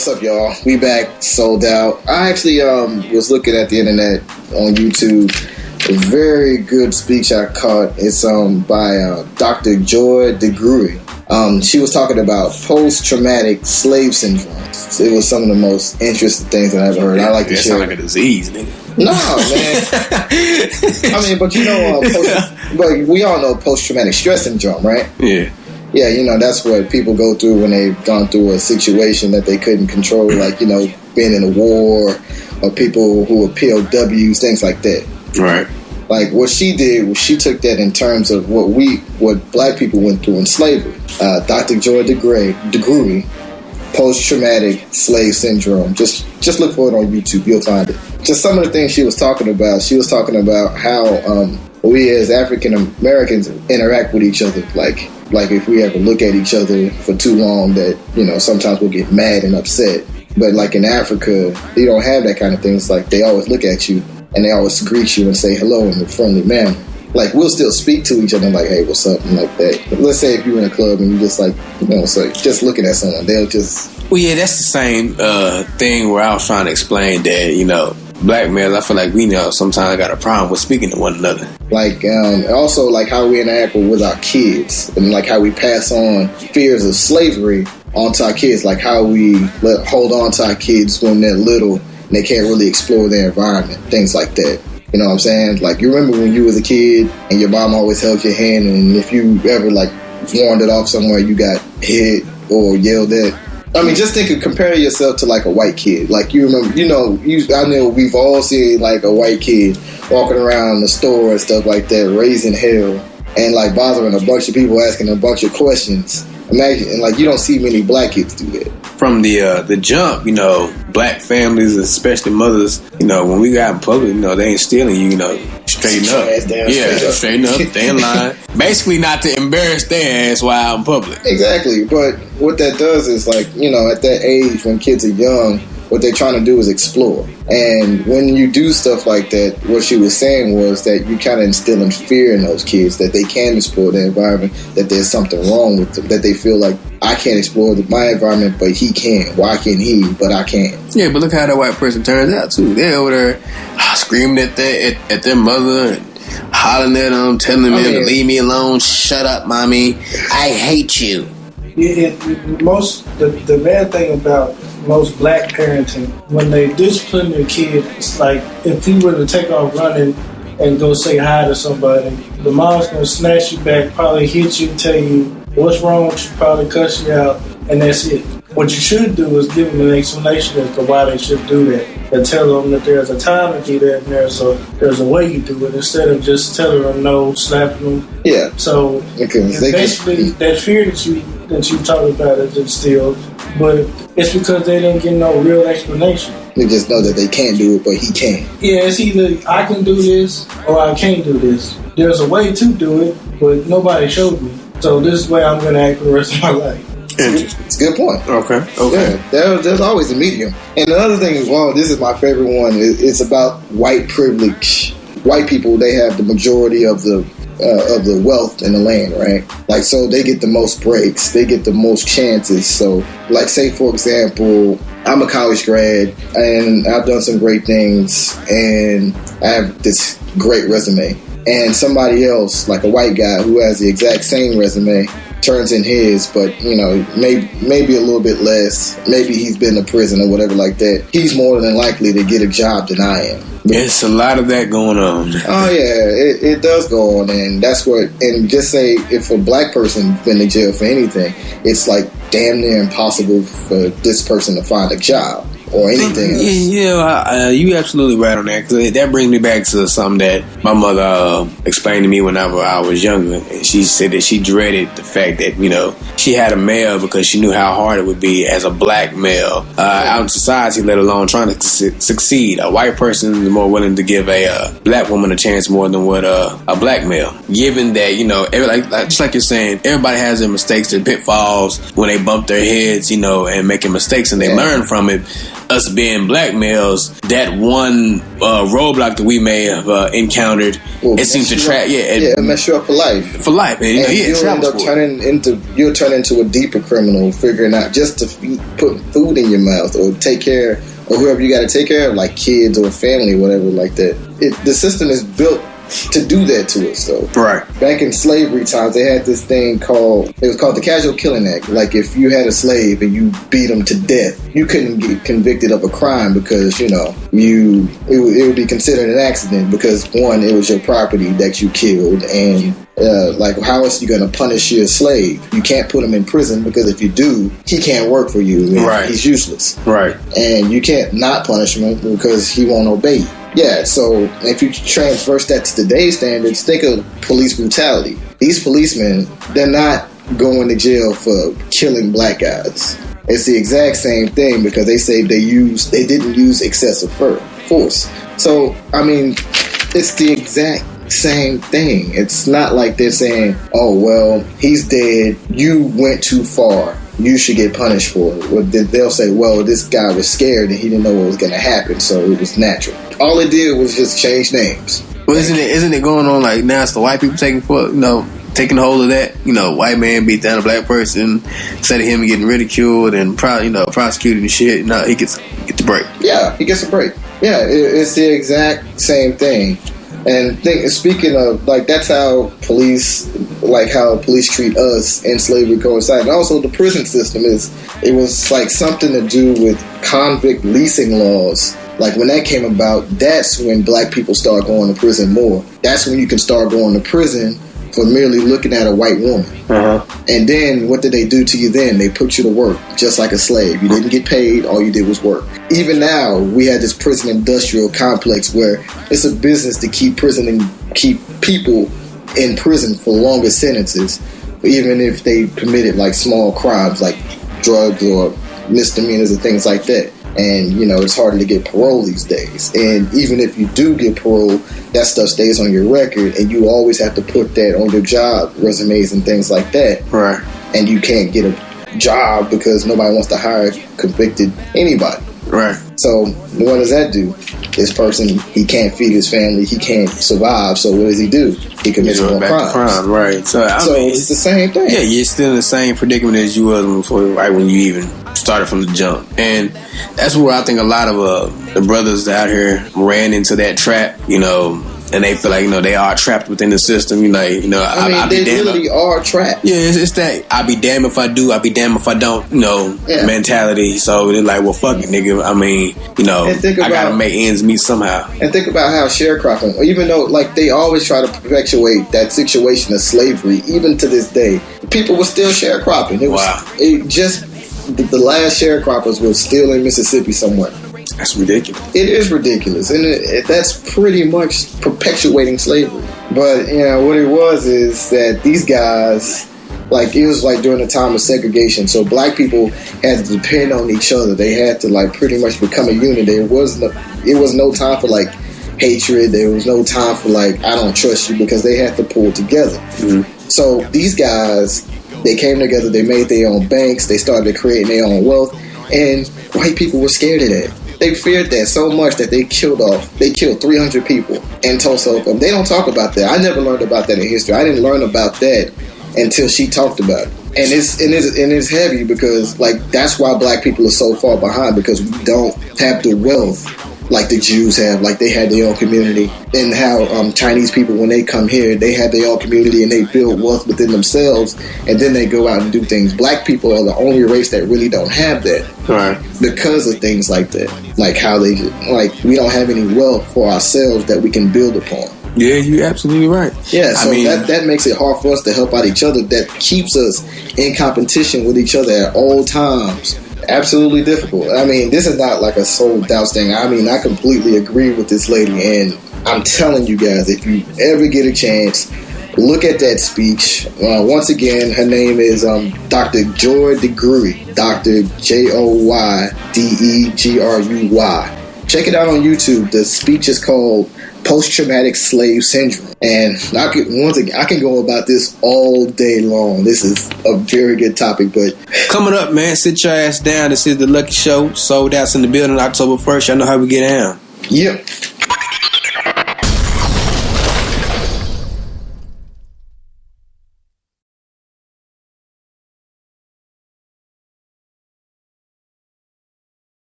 what's up, y'all? We back, Sol Dout. I actually was looking at the internet on YouTube. A very good speech I caught. It's by Dr. Joy DeGruy. She was talking about post-traumatic slave syndrome. It was some of the most interesting things that I've ever heard. I like to share. That sound like a disease, nigga. No, man. I mean, but you know, but we all know post-traumatic stress syndrome, right? Yeah. Yeah, you know, that's what people go through when they've gone through a situation that they couldn't control, like, you know, being in a war, or people who are POWs, things like that. Right. Like, what she did was she took that in terms of what black people went through in slavery. Dr. Joy DeGruy, post-traumatic slave syndrome. Just look for it on YouTube. You'll find it. Just some of the things she was talking about. She was talking about how we as African Americans interact with each other. Like if we ever look at each other for too long, that, you know, sometimes we'll get mad and upset. But like in Africa, you don't have that kind of thing. It's like they always look at you and they always greet you and say hello in a friendly manner. Like, we'll still speak to each other like, hey, what's up, and like that. But let's say if you're in a club and you just like, you know, so just looking at someone, they'll just... Well, yeah, that's the same thing where I was trying to explain that, you know, black males, I feel like we know sometimes got a problem with speaking to one another. Like, also like how we interact with our kids, and like how we pass on fears of slavery onto our kids, like how we hold on to our kids when they're little and they can't really explore their environment, things like that. You know what I'm saying? Like, you remember when you was a kid and your mom always held your hand, and if you ever like wandered off somewhere, you got hit or yelled at. I mean, just compare yourself to like a white kid. Like, you remember, you know, I know we've all seen like a white kid walking around the store and stuff like that, raising hell and like bothering a bunch of people, asking a bunch of questions. Imagine, and like, you don't see many black kids do that. From the jump, you know, black families, especially mothers, you know, when we got in public, you know, they ain't stealing you, you know, straighten up. Straighten up, stay in line. Basically not to embarrass their ass while out in public. Exactly, but what that does is, like, you know, at that age when kids are young, what they're trying to do is explore. And when you do stuff like that, what she was saying was that you kind of instilling fear in those kids, that they can explore their environment, that there's something wrong with them, that they feel like, I can't explore my environment, but he can. Why can he, but I can't? Yeah, but look how that white person turns out, too. They're over there screaming at their mother and hollering at them, telling them to leave me alone, shut up, mommy, I hate you. The bad thing about most black parenting, when they discipline their kid, it's like if he were to take off running and go say hi to somebody, the mom's going to snatch you back, probably hit you, tell you what's wrong with you, probably cuss you out, and that's it. What you should do is give them an explanation as to why they should do that, and tell them that there's a time to do that and there's a way you do it, instead of just telling them no, slapping them. Yeah. So basically that fear that you talk about is instilled, but it's because they didn't get no real explanation. They just know that they can't do it, but he can. Yeah, it's either I can do this or I can't do this. There's a way to do it, but nobody showed me. So this is the way I'm going to act for the rest of my life. It's a good point. Okay. Yeah, there's always a medium. And another thing is, well, this is my favorite one. It's about white privilege. White people, they have the majority of the wealth in the land, right? Like, so they get the most breaks, they get the most chances. So, like, say for example, I'm a college grad and I've done some great things and I have this great resume. And somebody else, like a white guy who has the exact same resume, turns in his, but, you know, maybe a little bit less. Maybe he's been to prison or whatever like that. He's more than likely to get a job than I am. It's a lot of that going on. Oh, yeah, it does go on. And that's what, and just say if a black person's been to jail for anything, it's like damn near impossible for this person to find a job or anything else. Yeah, you absolutely right on that. Cause that brings me back to something that my mother explained to me whenever I was younger. And she said that she dreaded the fact that, you know, she had a male because she knew how hard it would be as a black male out in society, let alone trying to succeed. A white person is more willing to give a black woman a chance more than what a black male. Given that, you know, just like you're saying, everybody has their mistakes, their pitfalls when they bump their heads, you know, and making mistakes, and they learn from it. us being black males, that one roadblock that we may have encountered, it seems to trap. It mess you up for life. For life, man. And you'll end up you'll turn into a deeper criminal, figuring out just to put food in your mouth or take care of whoever you got to take care of, like kids or family, whatever, like that. The system is built to do that to us, though. Right. Back in slavery times, they had this thing called the Casual Killing Act. Like, if you had a slave and you beat him to death, you couldn't get convicted of a crime because, it would be considered an accident because, one, it was your property that you killed, and how else are you going to punish your slave? You can't put him in prison because if you do, he can't work for you. Right. He's useless. Right. And you can't not punish him because he won't obey you. Yeah, so if you transverse that to today's standards, think of police brutality. These policemen, they're not going to jail for killing black guys. It's the exact same thing because they say they didn't use excessive force. So, I mean, it's the exact same thing. It's not like they're saying, oh, well, he's dead, you went too far, you should get punished for it. Well, they'll say, well, this guy was scared and he didn't know what was going to happen, so it was natural. All it did was just change names. Well, isn't it going on like now it's the white people taking hold of that? White man beat down a black person, instead of him getting ridiculed and prosecuted and shit. He gets the break. Yeah, he gets a break. Yeah, it's the exact same thing. And speaking of, that's how police treat us and slavery coincide. And also the prison system it was like something to do with convict leasing laws. Like when that came about, that's when black people start going to prison more. That's when you can start going to prison for merely looking at a white woman. Uh-huh. And then what did they do to you then? They put you to work just like a slave. You didn't get paid. All you did was work. Even now, we have this prison industrial complex where it's a business to keep people in prison for longer sentences, even if they committed like small crimes like drugs or misdemeanors and things like that. And, it's harder to get parole these days. And even if you do get parole, that stuff stays on your record, and you always have to put that on your job resumes and things like that. Right. And you can't get a job because nobody wants to hire convicted anybody. Right. So what does that do? This person, he can't feed his family, he can't survive, so what does he do? He commits more crimes. Right. So it's the same thing. Yeah, you're still in the same predicament as you was before, right when you even started from the jump. And that's where I think a lot of the brothers out here ran into that trap, and they feel like, they are trapped within the system. They really are trapped. Yeah, it's that I'll be damned if I do, I'll be damned if I don't, mentality. So they're like, well, fuck it, nigga. I mean, I gotta make ends meet somehow. And think about how sharecropping, even though they always try to perpetuate that situation of slavery, even to this day, people were still sharecropping. The last sharecroppers were still in Mississippi somewhere. That's ridiculous. It is ridiculous, and that's pretty much perpetuating slavery. But what it was is that these guys, it was during the time of segregation, so black people had to depend on each other. They had to pretty much become a unit. It was no time for hatred. There was no time for I don't trust you, because they had to pull together. Mm-hmm. So these guys, they came together. They made their own banks. They started creating their own wealth, and white people were scared of that. They feared that so much that they killed 300 people in Tulsa, Oklahoma. They don't talk about that. I never learned about that in history. I didn't learn about that until she talked about it. And it's heavy because that's why black people are so far behind, because we don't have the wealth like the Jews have. They had their own community, and how Chinese people, when they come here, they have their own community and they build wealth within themselves, and then they go out and do things. Black people are the only race that really don't have that. Right. Because of things like that, how they we don't have any wealth for ourselves that we can build upon. Yeah, you're absolutely right. Yeah, so that makes it hard for us to help out each other. That keeps us in competition with each other at all times. Absolutely difficult. This is not a Sol Dout thing. I completely agree with this lady, and I'm telling you guys, if you ever get a chance, look at that speech. Once again, her name is Dr. Joy DeGruy, Dr. JoyDegruy. Check it out on YouTube. The speech is called post-traumatic slave syndrome. And I can go about this all day long. This is a very good topic. But coming up, man, sit your ass down. This is the Lucky Show. Sol Dout's in the building October 1st. Y'all know how we get down. Yep.